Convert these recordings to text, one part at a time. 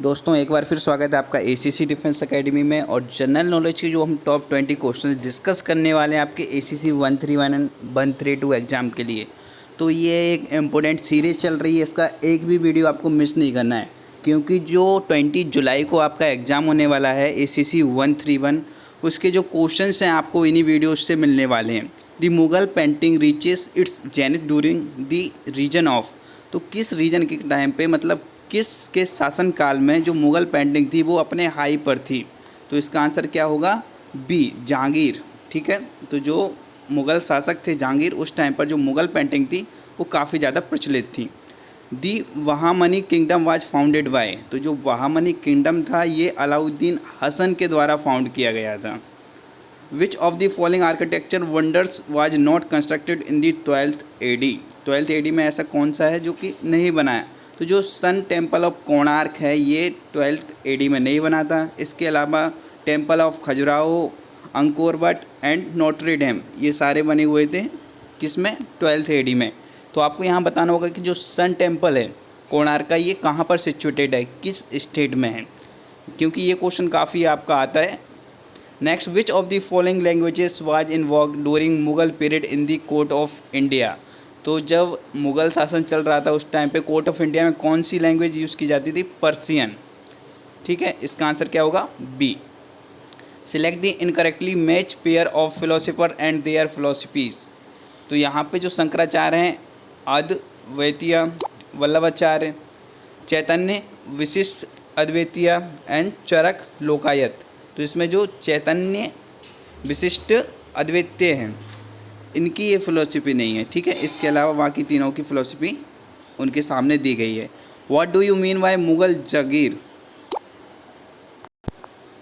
दोस्तों एक बार फिर स्वागत है आपका एसीसी डिफेंस एकेडमी में। और जनरल नॉलेज के जो हम टॉप 20 क्वेश्चंस डिस्कस करने वाले हैं आपके एसीसी 131 एंड 132 एग्ज़ाम के लिए। तो ये एक इम्पोर्टेंट सीरीज़ चल रही है, इसका एक भी वीडियो आपको मिस नहीं करना है, क्योंकि जो 20 जुलाई को आपका एग्ज़ाम होने वाला है एसीसी 131, उसके जो क्वेश्चंस हैं आपको इन्हीं वीडियोज से मिलने वाले हैं। The Mughal painting reaches its zenith during the region of, तो किस रीजन के टाइम पे, मतलब किस के शासन काल में जो मुग़ल पेंटिंग थी वो अपने हाई पर थी। तो इसका आंसर क्या होगा? बी, जहांगीर। ठीक है, तो जो मुग़ल शासक थे जहांगीर, उस टाइम पर जो मुग़ल पेंटिंग थी वो काफ़ी ज़्यादा प्रचलित थी। दी वहामनी किंगडम वाज फाउंडेड बाय, तो जो वहामनी किंगडम था ये अलाउद्दीन हसन के द्वारा फाउंड किया गया था। Which of the following architecture wonders was not constructed in the 12th AD, 12th AD में ऐसा कौन सा है जो कि नहीं बनाया? तो जो सन टेम्पल ऑफ कोणार्क है ये 12th AD में नहीं बना था। इसके अलावा temple of Khajuraho, Angkor what and Notre Dame, ये सारे बने हुए थे किसमें? 12th AD में। तो आपको यहाँ बताना होगा कि जो सन टेम्पल है कोणार्क का, ये कहाँ पर सिचुएटेड है, किस स्टेट में है, क्योंकि ये क्वेश्चन काफ़ी आपका आता है। Next, which of the following languages was invoked during Mughal period in the court of India, तो जब मुग़ल शासन चल रहा था उस टाइम पे कोर्ट ऑफ इंडिया में कौन सी लैंग्वेज यूज़ की जाती थी? पर्सियन। ठीक है, इसका आंसर क्या होगा? B. Select the incorrectly match pair of philosopher and their philosophies, तो यहाँ पे जो शंकराचार्य हैं अद्वैतीय, वल्लभाचार्य, चैतन्य विशिष्ट अद्वैतीय एंड चरक लोकायत, तो इसमें जो चैतन्य विशिष्ट अद्वैतीय हैं इनकी ये फ़िलोसफी नहीं है। ठीक है, इसके अलावा बाकी तीनों की फ़िलोसफी उनके सामने दी गई है। What do you mean by Mughal jagir,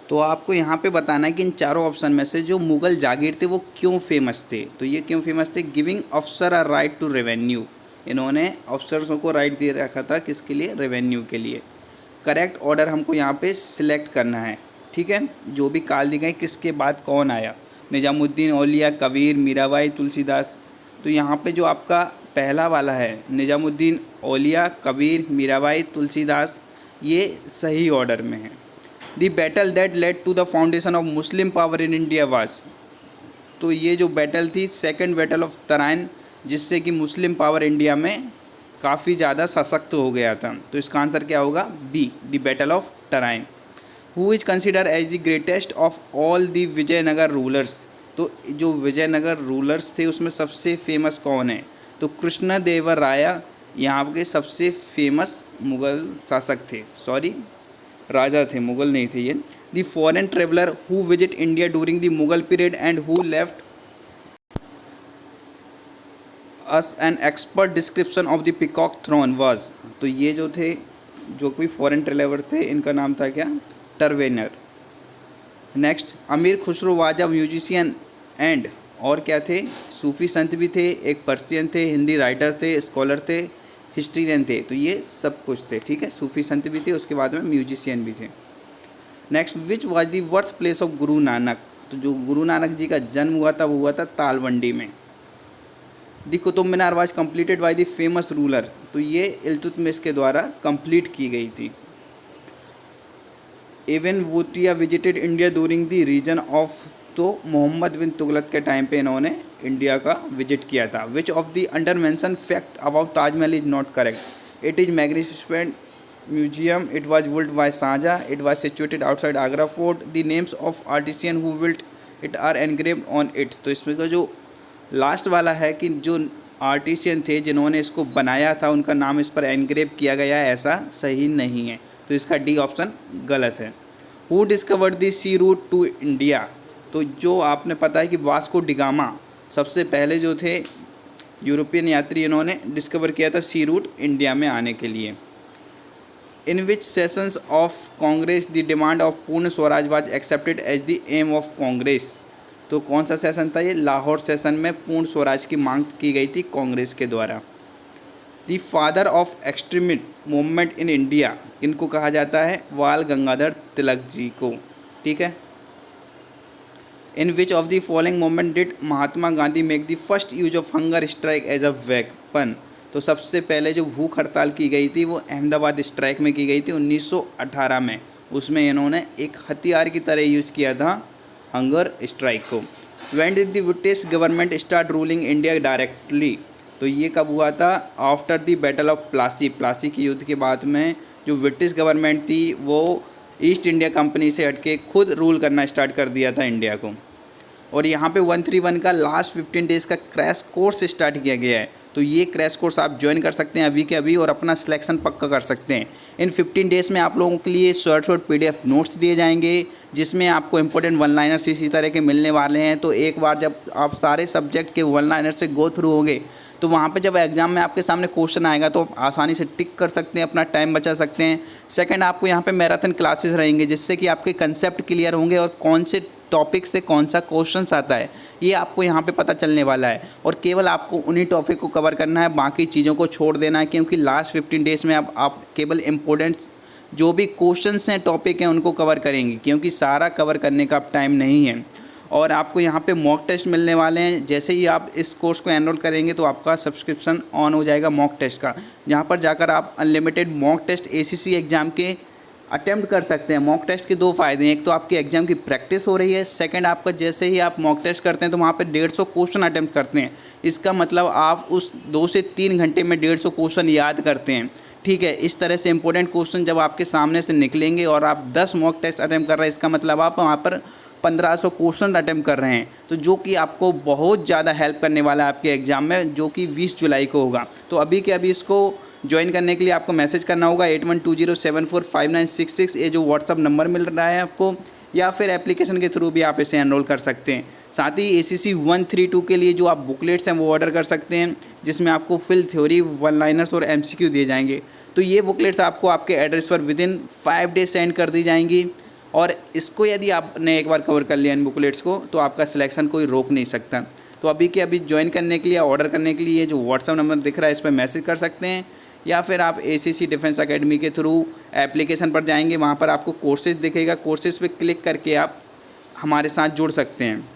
तो आपको यहाँ पे बताना है कि इन चारों ऑप्शन में से जो मुग़ल जागीर थे वो क्यों फेमस थे। तो ये क्यों फेमस थे? गिविंग अफसर अ राइट टू रेवेन्यू, इन्होंने अफसर्सों को राइट दे रखा था, किसके लिए? रेवेन्यू के लिए। करेक्ट ऑर्डर हमको यहाँ पे सिलेक्ट करना है। ठीक है, जो भी काल दी गई किसके बाद कौन आया, निज़ामुद्दीन औलिया, कबीर, मीराबाई, तुलसीदास। तो यहाँ पे जो आपका पहला वाला है निज़ामुद्दीन औलिया, कबीर, मीराबाई, तुलसीदास, ये सही ऑर्डर में है। The battle that led to the foundation of Muslim power in India was, तो ये जो बैटल थी सेकेंड बैटल ऑफ तराइन, जिससे कि मुस्लिम पावर इंडिया में काफ़ी ज़्यादा सशक्त हो गया था। तो इसका आंसर क्या होगा? B, the battle of Tarain. Who is consider as the greatest of all the Vijayanagara rulers, तो जो विजयनगर रूलर्स थे उसमें सबसे फेमस कौन है? तो कृष्णदेवराया यहाँ के सबसे फेमस मुग़ल शासक थे, सॉरी राजा थे, मुग़ल नहीं थे ये। The foreign traveller who visit India during the Mughal period and who left us an expert description of the peacock throne was, तो ये जो थे जो कोई फॉरेन ट्रेवलर थे इनका नाम था क्या? टर्वेनर। नेक्स्ट, अमीर Khusro was a musician and, और क्या थे? सूफी संत भी थे, एक पर्सियन थे, हिंदी राइटर थे, स्कॉलर थे, हिस्ट्रियन थे, तो ये सब कुछ थे। ठीक है, सूफी संत भी थे, उसके बाद में म्यूजिशियन भी थे। Next, which was the birth place of Guru Nanak, तो जो गुरु नानक जी का जन्म हुआ था वो हुआ था तालवंडी में। The Qutub Minar was completed by the famous ruler, तो ये इल्तुतमिश के द्वारा कंप्लीट की गई थी। इवन वोटिया visited India during the region of, तो मोहम्मद बिन तुगलक के टाइम पे इन्होंने इंडिया का विजिट किया था। Which of the under mention fact about Taj Mahal is not correct? It is magnificent museum, it was built by Shah Jahan, it was situated outside Agra fort, the names of artisan who built it are engraved on it, तो इसमें का जो last वाला है कि जो artisan थे जिन्होंने इसको बनाया था उनका नाम इस पर एनग्रेव किया गया है, ऐसा सही नहीं है, तो इसका डी ऑप्शन गलत है। Who discovered the sea route to India, तो जो आपने पता है कि वास्को डिगामा सबसे पहले जो थे यूरोपियन यात्री, इन्होंने डिस्कवर किया था सी रूट इंडिया में आने के लिए। In which sessions of Congress the demand of Purna Swaraj was accepted as the aim of Congress, तो कौन सा सेशन था ये? लाहौर सेशन में पूर्ण स्वराज की मांग की गई थी कांग्रेस के द्वारा। The father of extremist movement in India किनको कहा जाता है? बाल गंगाधर तिलक जी को। ठीक है, in which of the following movement did Mahatma Gandhi make the first use of hunger strike as a weapon, तो सबसे पहले जो भूख हड़ताल की गई थी वो अहमदाबाद स्ट्राइक में की गई थी 1918 में। उसमें इन्होंने एक हथियार की तरह यूज़ किया था हंगर स्ट्राइक को। When did the British government start ruling India directly, तो ये कब हुआ था? After the battle of Plassey, Plassey के युद्ध के बाद में जो ब्रिटिश गवर्नमेंट थी वो ईस्ट इंडिया कंपनी से हटके खुद रूल करना स्टार्ट कर दिया था इंडिया को। और यहाँ पे 131 का लास्ट 15 डेज़ का क्रैश कोर्स स्टार्ट किया गया है। तो ये क्रैश कोर्स आप ज्वाइन कर सकते हैं अभी के अभी और अपना सिलेक्शन पक्का कर सकते हैं। इन 15 डेज़ में आप लोगों के लिए शॉर्ट PDF नोट्स दिए जाएंगे जिसमें आपको इंपॉर्टेंट वन लाइनर्स इसी तरह के मिलने वाले हैं। तो एक बार जब आप सारे सब्जेक्ट के वन लाइनर से गो थ्रू होंगे तो वहाँ पे जब एग्ज़ाम में आपके सामने क्वेश्चन आएगा तो आप आसानी से टिक कर सकते हैं, अपना टाइम बचा सकते हैं। सेकंड, आपको यहाँ पे मैराथन क्लासेस रहेंगे जिससे कि आपके कंसेप्ट क्लियर होंगे और कौन से टॉपिक से कौन सा क्वेश्चन आता है ये आपको यहाँ पे पता चलने वाला है। और केवल आपको उन्हीं टॉपिक को कवर करना है, बाकी चीज़ों को छोड़ देना है, क्योंकि लास्ट 15 डेज़ में अब आप केवल इम्पोर्टेंट जो भी क्वेश्चंस हैं, टॉपिक हैं, उनको कवर करेंगे, क्योंकि सारा कवर करने का अब टाइम नहीं है। और आपको यहाँ पे मॉक टेस्ट मिलने वाले हैं। जैसे ही आप इस कोर्स को एनरोल करेंगे तो आपका सब्सक्रिप्शन ऑन हो जाएगा मॉक टेस्ट का, जहाँ पर जाकर आप unlimited mock test ACC exam के अटेम्प्ट कर सकते हैं। मॉक टेस्ट के दो फ़ायदे हैं, एक तो आपके एग्ज़ाम की प्रैक्टिस हो रही है, सेकंड आपका जैसे ही आप मॉक टेस्ट करते हैं तो वहाँ पे 150 क्वेश्चन अटेम्प्ट करते हैं। इसका मतलब आप उस 2 से 3 घंटे में 150 क्वेश्चन याद करते हैं। ठीक है, इस तरह से इंपॉर्टेंट क्वेश्चन जब आपके सामने से निकलेंगे और आप 10 मॉक टेस्ट अटेम्प्ट कर रहे हैं, इसका मतलब आप वहाँ पर 1500 क्वेश्चन अटेम्प्ट कर रहे हैं, तो जो कि आपको बहुत ज़्यादा हेल्प करने वाला है आपके एग्ज़ाम में, जो कि 20 जुलाई को होगा। तो अभी के अभी इसको ज्वाइन करने के लिए आपको मैसेज करना होगा 8120745966, ये जो व्हाट्सअप नंबर मिल रहा है आपको, या फिर एप्लीकेशन के थ्रू भी आप इसे एनरोल कर सकते हैं। साथ ही ACC 132 के लिए जो आप बुकलेट्स हैं वो ऑर्डर कर सकते हैं, जिसमें आपको फिल थ्योरी, वन लाइनर्स और MCQ दिए जाएंगे। तो ये बुकलेट्स आपको आपके एड्रेस पर विदिन 5 डेज सेंड कर दी जाएंगी। और इसको यदि आपने एक बार कवर कर लिया इन बुकलेट्स को तो आपका सिलेक्शन कोई रोक नहीं सकता। तो अभी के अभी ज्वाइन करने के लिए, ऑर्डर करने के लिए जो व्हाट्सअप नंबर दिख रहा है इस पर मैसेज कर सकते हैं, या फिर आप ACC डिफेंस एकेडमी के थ्रू एप्लीकेशन पर जाएंगे, वहाँ पर आपको कोर्सेज दिखेगा, कोर्सेज पे क्लिक करके आप हमारे साथ जुड़ सकते हैं।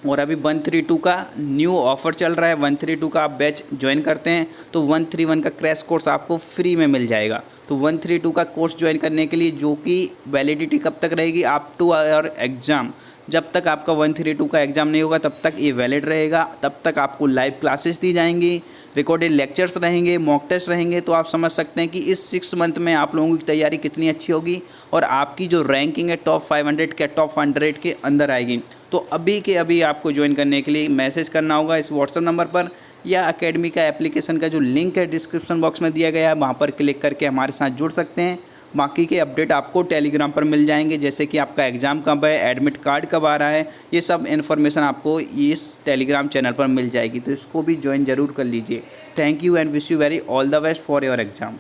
और अभी 132 का न्यू ऑफ़र चल रहा है। 132 का आप बैच ज्वाइन करते हैं तो 131 का क्रैश कोर्स आपको फ्री में मिल जाएगा। तो 132 का कोर्स ज्वाइन करने के लिए, जो कि वैलिडिटी कब तक रहेगी, अप टू आवर एग्ज़ाम, जब तक आपका 132 का एग्ज़ाम नहीं होगा तब तक ये वैलिड रहेगा। तब तक आपको लाइव क्लासेस दी जाएंगी, रिकॉर्डेड लेक्चर्स रहेंगे, मॉक टेस्ट रहेंगे। तो आप समझ सकते हैं कि इस 6 मंथ में आप लोगों की तैयारी कितनी अच्छी होगी और आपकी जो रैंकिंग है टॉप 500 के टॉप 100 के अंदर आएगी। तो अभी के अभी आपको ज्वाइन करने के लिए मैसेज करना होगा इस व्हाट्सएप नंबर पर, या अकेडमी का एप्लीकेशन का जो लिंक है डिस्क्रिप्शन बॉक्स में दिया गया है, वहाँ पर क्लिक करके हमारे साथ जुड़ सकते हैं। बाकी के अपडेट आपको टेलीग्राम पर मिल जाएंगे, जैसे कि आपका एग्ज़ाम कब है, एडमिट कार्ड कब आ रहा है, ये सब इन्फॉर्मेशन आपको इस टेलीग्राम चैनल पर मिल जाएगी। तो इसको भी ज्वाइन ज़रूर कर लीजिए। Thank you and wish you very all the best for your exam.